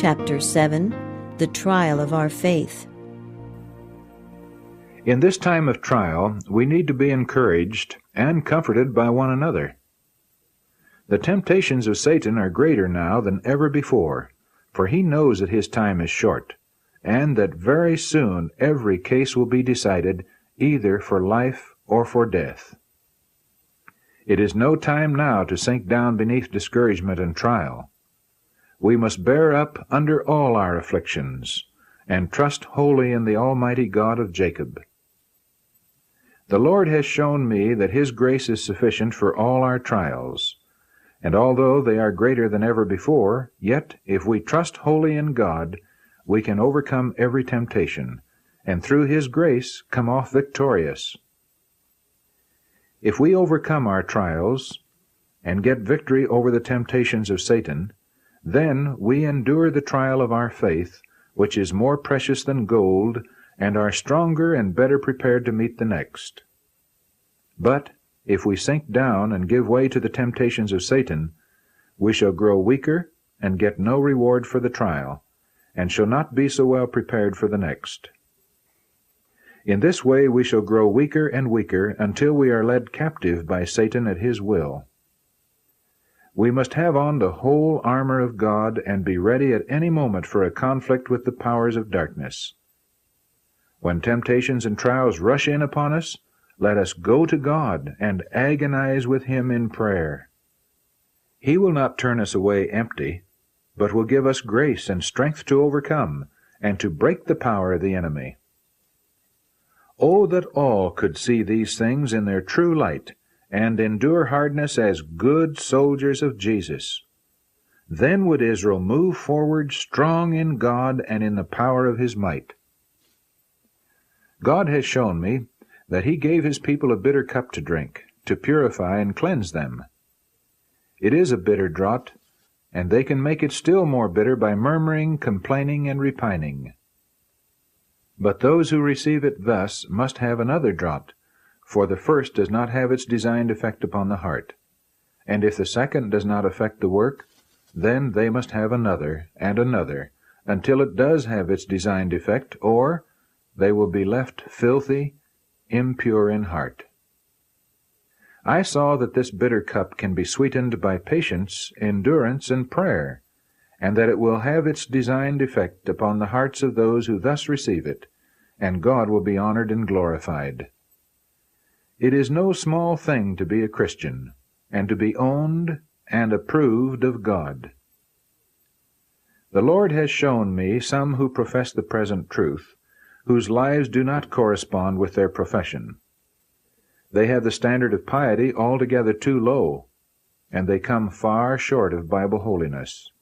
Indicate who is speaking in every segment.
Speaker 1: Chapter 7, The Trial of Our Faith.
Speaker 2: In this time of trial, we need to be encouraged and comforted by one another. The temptations of Satan are greater now than ever before, for he knows that his time is short, and that very soon every case will be decided either for life or for death. It is no time now to sink down beneath discouragement and trial. We must bear up under all our afflictions, and trust wholly in the Almighty God of Jacob. The Lord has shown me that His grace is sufficient for all our trials, and although they are greater than ever before, yet if we trust wholly in God, we can overcome every temptation, and through His grace come off victorious. If we overcome our trials and get victory over the temptations of Satan, then we endure the trial of our faith, which is more precious than gold, and are stronger and better prepared to meet the next. But if we sink down and give way to the temptations of Satan, we shall grow weaker and get no reward for the trial, and shall not be so well prepared for the next. In this way we shall grow weaker and weaker until we are led captive by Satan at his will. We must have on the whole armor of God and be ready at any moment for a conflict with the powers of darkness. When temptations and trials rush in upon us, let us go to God and agonize with Him in prayer. He will not turn us away empty, but will give us grace and strength to overcome and to break the power of the enemy. Oh, that all could see these things in their true light, and endure hardness as good soldiers of Jesus. Then would Israel move forward strong in God and in the power of His might. God has shown me that He gave His people a bitter cup to drink, to purify and cleanse them. It is a bitter draught, and they can make it still more bitter by murmuring, complaining, and repining. But those who receive it thus must have another draught, for the first does not have its designed effect upon the heart. And if the second does not effect the work, then they must have another and another, until it does have its designed effect, or they will be left filthy, impure in heart. I saw that this bitter cup can be sweetened by patience, endurance, and prayer, and that it will have its designed effect upon the hearts of those who thus receive it, and God will be honored and glorified. It is no small thing to be a Christian, and to be owned and approved of God. The Lord has shown me some who profess the present truth, whose lives do not correspond with their profession. They have the standard of piety altogether too low, and they come far short of Bible holiness.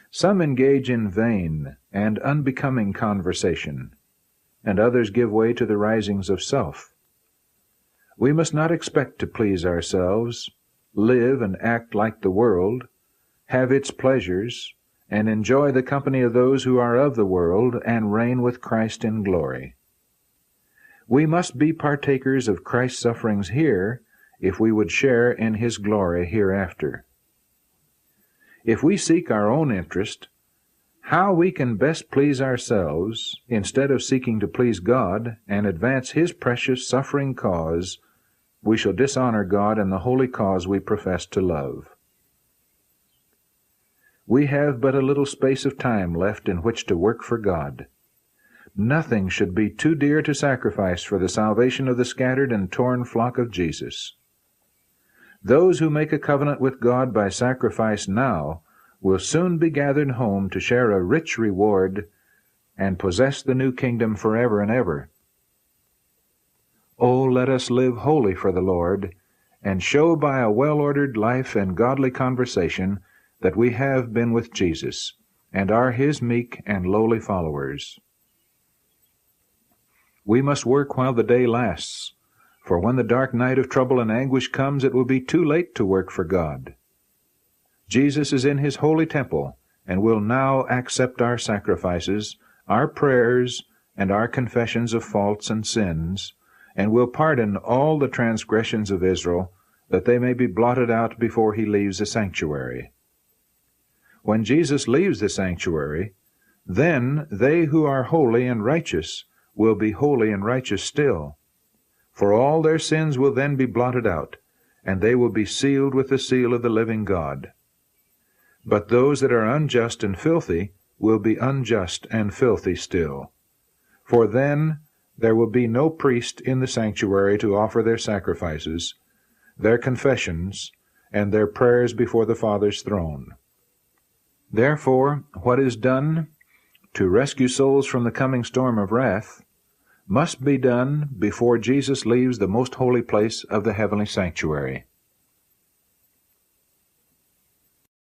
Speaker 2: Some engage in vain and unbecoming conversation, and others give way to the risings of self. We must not expect to please ourselves, live and act like the world, have its pleasures, and enjoy the company of those who are of the world, and reign with Christ in glory. We must be partakers of Christ's sufferings here, if we would share in His glory hereafter. If we seek our own interest, how we can best please ourselves, instead of seeking to please God and advance His precious suffering cause, we shall dishonor God and the holy cause we profess to love. We have but a little space of time left in which to work for God. Nothing should be too dear to sacrifice for the salvation of the scattered and torn flock of Jesus. Those who make a covenant with God by sacrifice now will soon be gathered home to share a rich reward and possess the new kingdom forever and ever. Oh, let us live wholly for the Lord, and show by a well-ordered life and godly conversation that we have been with Jesus, and are His meek and lowly followers. We must work while the day lasts, for when the dark night of trouble and anguish comes, it will be too late to work for God. Jesus is in His holy temple, and will now accept our sacrifices, our prayers, and our confessions of faults and sins, and will pardon all the transgressions of Israel, that they may be blotted out before He leaves the sanctuary. when Jesus leaves the sanctuary, then they who are holy and righteous will be holy and righteous still. For all their sins will then be blotted out, and they will be sealed with the seal of the living God. But those that are unjust and filthy will be unjust and filthy still. For then there will be no priest in the sanctuary to offer their sacrifices, their confessions, and their prayers before the Father's throne. Therefore, what is done to rescue souls from the coming storm of wrath must be done before Jesus leaves the most holy place of the heavenly sanctuary.